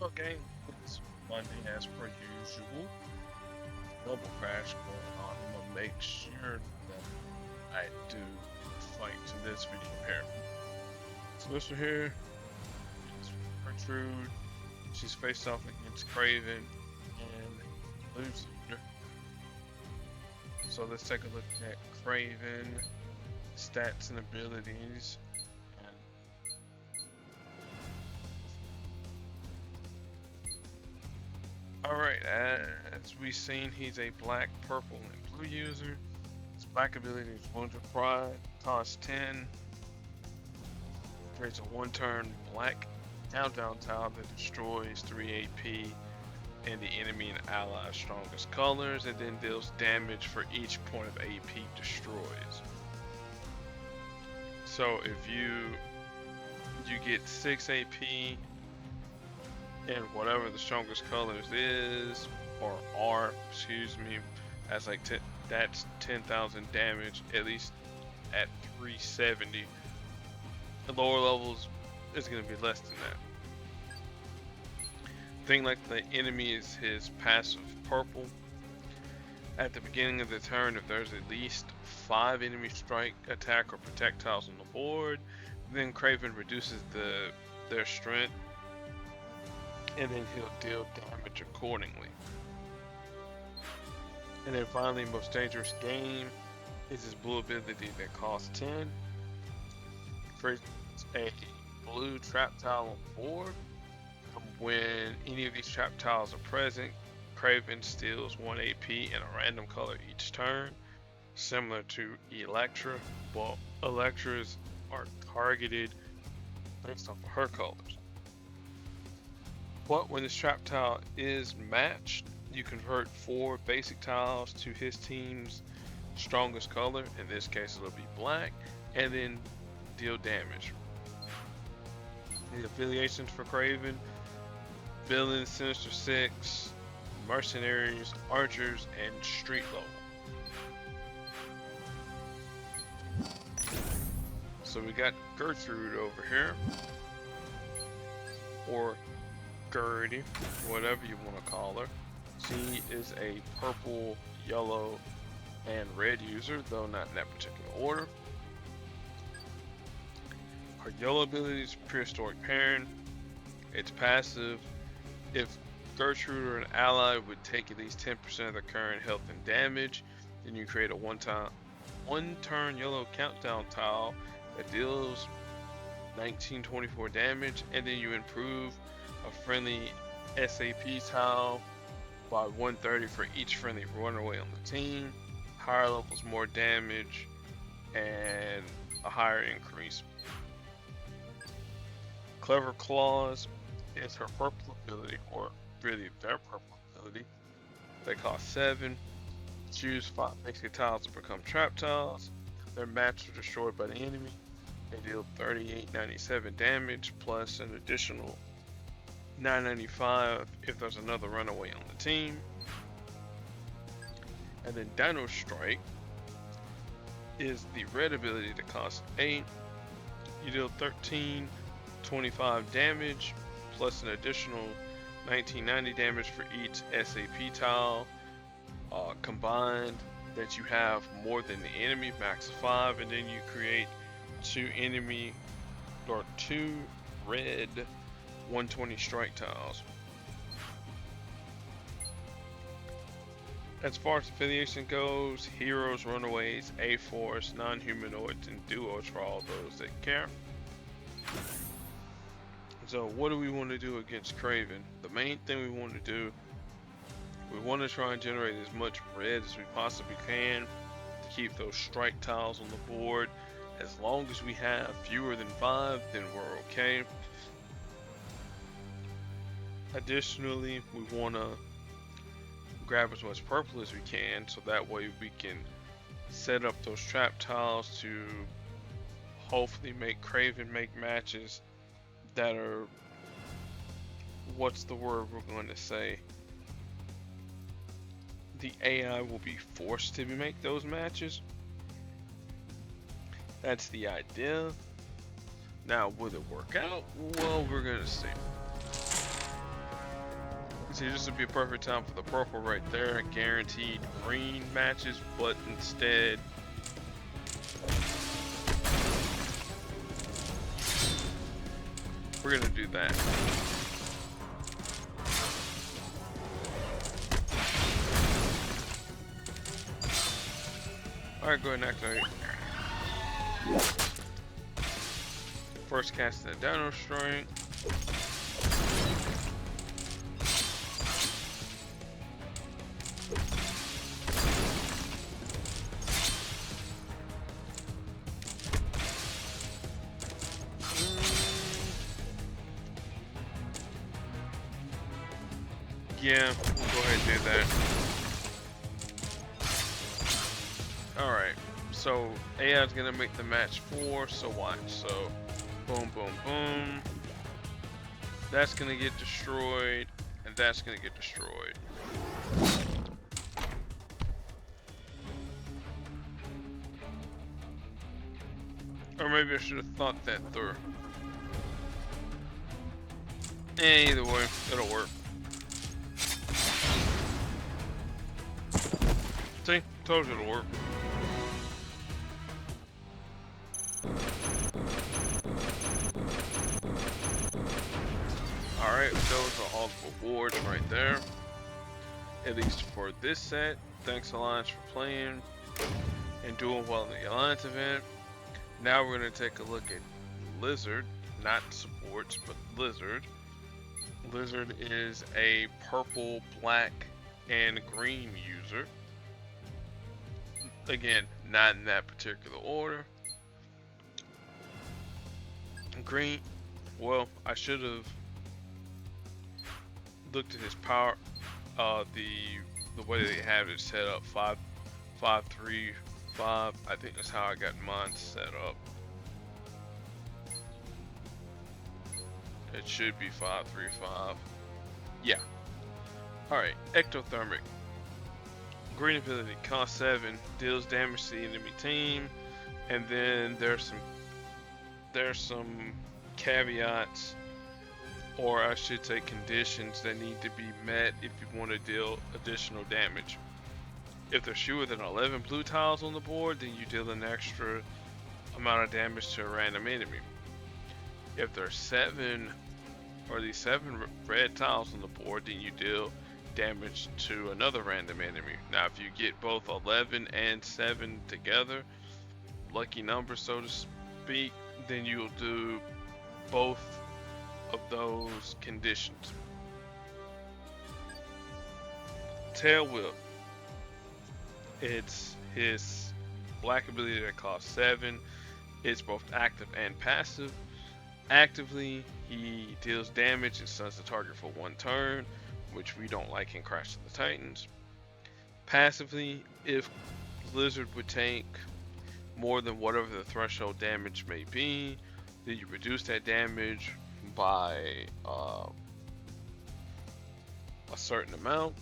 Okay, it's Monday as per usual. Double crash going on. I'm gonna make sure that I do fight to this video here. So this one here is Gertrude. She's faced off against Kraven and loses. So let's take a look at Kraven stats and abilities. Alright, as we've seen, he's a black, purple, and blue user. His black ability is Wounded Pride, costs 10. Creates a one-turn black countdown tile that destroys 3 AP and the enemy and ally's strongest colors, and then deals damage for each point of AP destroys. So if you get 6 AP and whatever the strongest colors is or are, excuse me, that's like that's 10,000 damage at least at 370. The lower levels is going to be less than that. Thing like the enemy is his passive purple. At the beginning of the turn, if there's at least 5 enemy strike, attack, or projectiles on the board, then Kraven reduces their strength, and then he'll deal damage accordingly. And then finally, most dangerous game is his blue ability that costs 10. Creates a blue trap tile on board. When any of these trap tiles are present, Kraven steals 1 AP in a random color each turn, similar to Electra, but Electras are targeted based off of her colors. But when this trap tile is matched, you convert 4 basic tiles to his team's strongest color. In this case, it'll be black, and then deal damage. The affiliations for Kraven: Villain, Sinister Six, Mercenaries, Archers, and Street Level. So we got Gertrude over here, or Gertie, whatever you want to call her. She is a purple, yellow, and red user, though not in that particular order. Her yellow ability is Prehistoric Parent. It's passive. If Gertrude or an ally would take at least 10% of their current health and damage, then you create a one-turn yellow countdown tile that deals 1924 damage, and then you improve a friendly SAP tile by 130 for each friendly runaway on the team. Higher levels, more damage, and a higher increase. Clever Claws is her purple ability, or really their purple ability. They cost 7. Choose 5 basic tiles to become trap tiles. They're matched or destroyed by the enemy. They deal 3897 damage plus an additional 995 if there's another runaway on the team. And then Dino Strike is the red ability that costs 8. You deal 1325 damage plus an additional 1990 damage for each SAP tile combined that you have more than the enemy, max 5, and then you create 2 red 120 strike tiles. As far as affiliation goes, heroes, runaways, A-Force, non-humanoids, and duos for all those that care. So what do we want to do against Kraven? The main thing we want to do, we want to try and generate as much red as we possibly can to keep those strike tiles on the board. As long as we have fewer than 5, then we're okay. Additionally, we want to grab as much purple as we can, so that way we can set up those trap tiles to hopefully make Kraven make matches that are, what's the word we're going to say? The AI will be forced to make those matches. That's the idea. Now, will it work out? Well, we're gonna see. See, this would be a perfect time for the purple right there, guaranteed green matches, but instead we're gonna do that. Alright, go ahead and activate. First cast the Dino Strike. Yeah, we'll go ahead and do that. Alright, so AI is gonna make the match 4, so watch. So, boom, boom, boom. That's gonna get destroyed, and that's gonna get destroyed. Or maybe I should have thought that through. Either way, it'll work. See? Told you it'll work. Alright, those are all the rewards right there. At least for this set. Thanks Alliance for playing and doing well in the Alliance event. Now we're going to take a look at Lizard. Not supports, but Lizard. Lizard is a purple, black, and green user. Again, not in that particular order. Green, well, I should have looked at his power, the way they have it set up, 5, 5, 3, 5. I think that's how I got mine set up. It should be 5, 3, 5. Yeah. Alright, Ectothermic. Green ability, cost 7, deals damage to the enemy team, and then there's some caveats, or I should say conditions, that need to be met if you want to deal additional damage. If there's fewer than 11 blue tiles on the board, then you deal an extra amount of damage to a random enemy. If there's 7 or these 7 red tiles on the board, then you deal damage to another random enemy. Now if you get both 11 and 7 together, lucky numbers so to speak, then you'll do both of those conditions. Tail Whip. It's his black ability that costs 7. It's both active and passive. Actively, he deals damage and stuns the target for 1 turn, which we don't like in Crash of the Titans. Passively, if Lizard would take more than whatever the threshold damage may be, then you reduce that damage by a certain amount,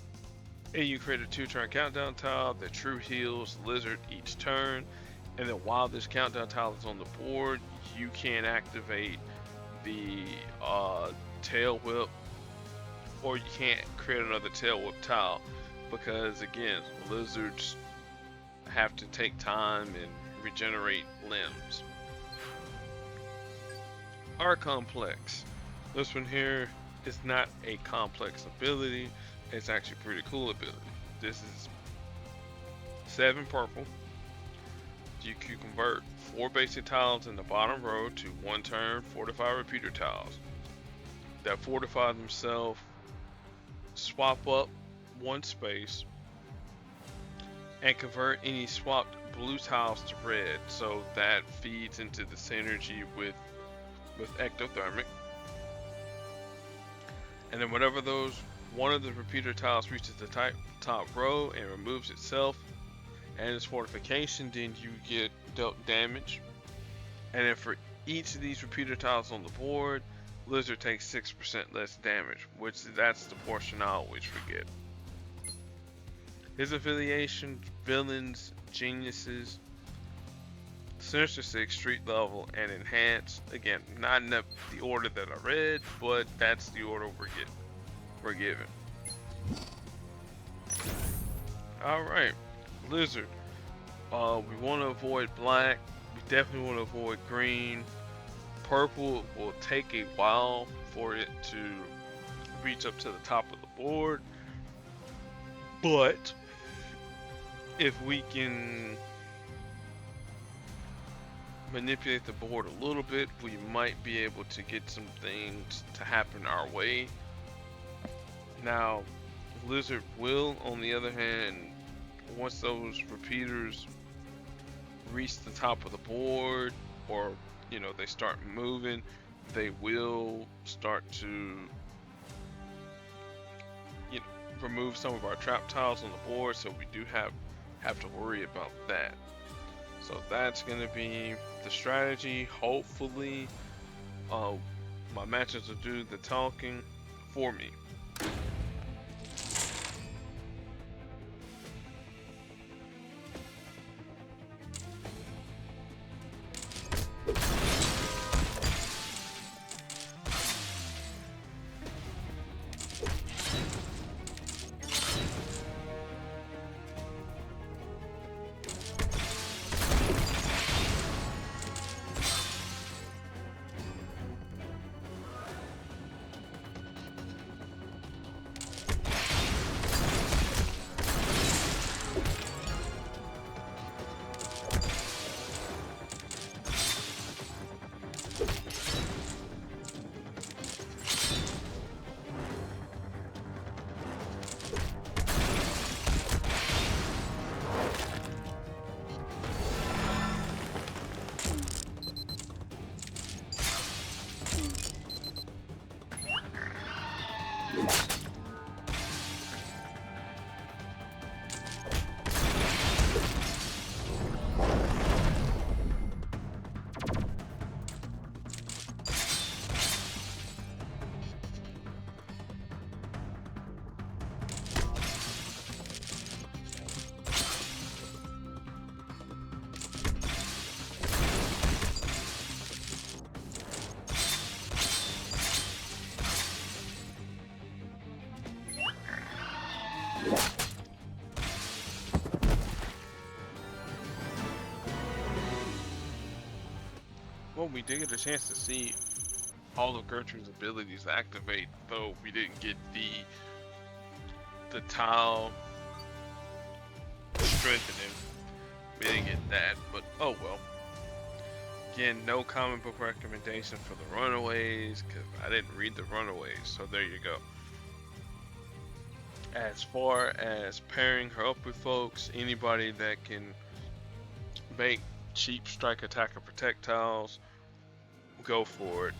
and you create a 2-turn countdown tile that true heals Lizard each turn. And then while this countdown tile is on the board, you can activate the Tail Whip, or you can't create another Tail Whip tile, because again, lizards have to take time and regenerate limbs. Are complex. This one here is not a complex ability, it's actually a pretty cool ability. This is 7 purple. You can convert 4 basic tiles in the bottom row to 1 turn fortified repeater tiles that fortify themselves, swap up 1 space, and convert any swapped blue tiles to red, so that feeds into the synergy with Ectothermic. And then whenever one of the repeater tiles reaches the top row and removes itself and its fortification, then you get dealt damage. And then for each of these repeater tiles on the board, Lizard takes 6% less damage, which that's the portion I always forget. His affiliation: villains, geniuses, Sinister 6, street level, and enhanced. Again, not in the order that I read, but that's the order we're given. Alright, lizard. We want to avoid black. We definitely want to avoid green. Purple will take a while for it to reach up to the top of the board. But if we can manipulate the board a little bit, we might be able to get some things to happen our way. Now, lizard will, on the other hand, once those repeaters reach the top of the board, or they start moving, they will start to remove some of our trap tiles on the board, so we do have to worry about that. So that's going to be the strategy. Hopefully my matches will do the talking for me. Well, we did get a chance to see all of Gertrude's abilities activate, though we didn't get the tile strengthening. We didn't get that, but oh well. Again, no comic book recommendation for the Runaways, because I didn't read the Runaways, so there you go. As far as pairing her up with folks, anybody that can make cheap strike, attack, or protect tiles, go for it.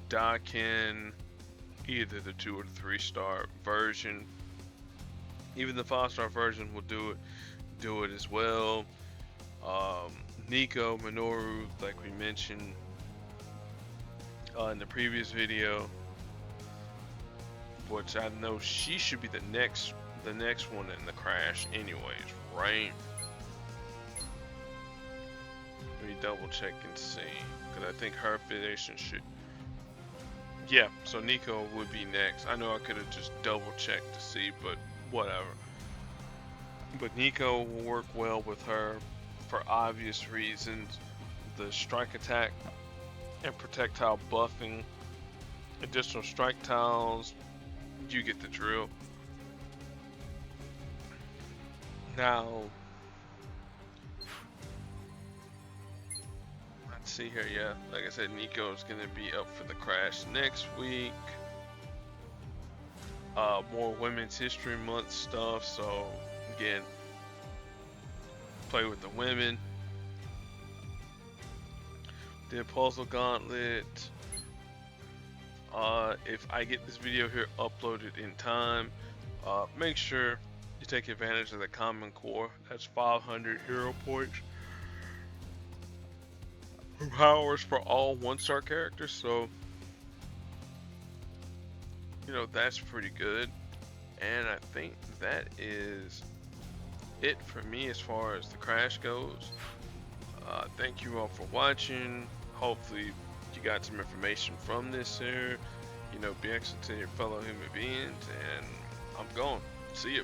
Dakin, either the 2 or the 3-star version, even the 5-star version will do it as well. Nico, Minoru, like we mentioned in the previous video, which I know she should be the next one in the crash anyways, right? Let me double check and see, because I think her affiliation should, yeah, so Nico would be next. I know I could have just double checked to see, but whatever. But Nico will work well with her for obvious reasons. The strike, attack, and projectile buffing, additional strike tiles, you get the drill. Now, let's see here, yeah, like I said, Nico is going to be up for the crash next week. More Women's History Month stuff, so again, play with the women. The Puzzle Gauntlet. If I get this video here uploaded in time, make sure you take advantage of the Common Core. That's 500 hero points. Powers for all 1-star characters, so that's pretty good. And I think that is it for me as far as the crash goes. Thank you all for watching. Hopefully you got some information from this here. Be excellent to your fellow human beings, and going. See you.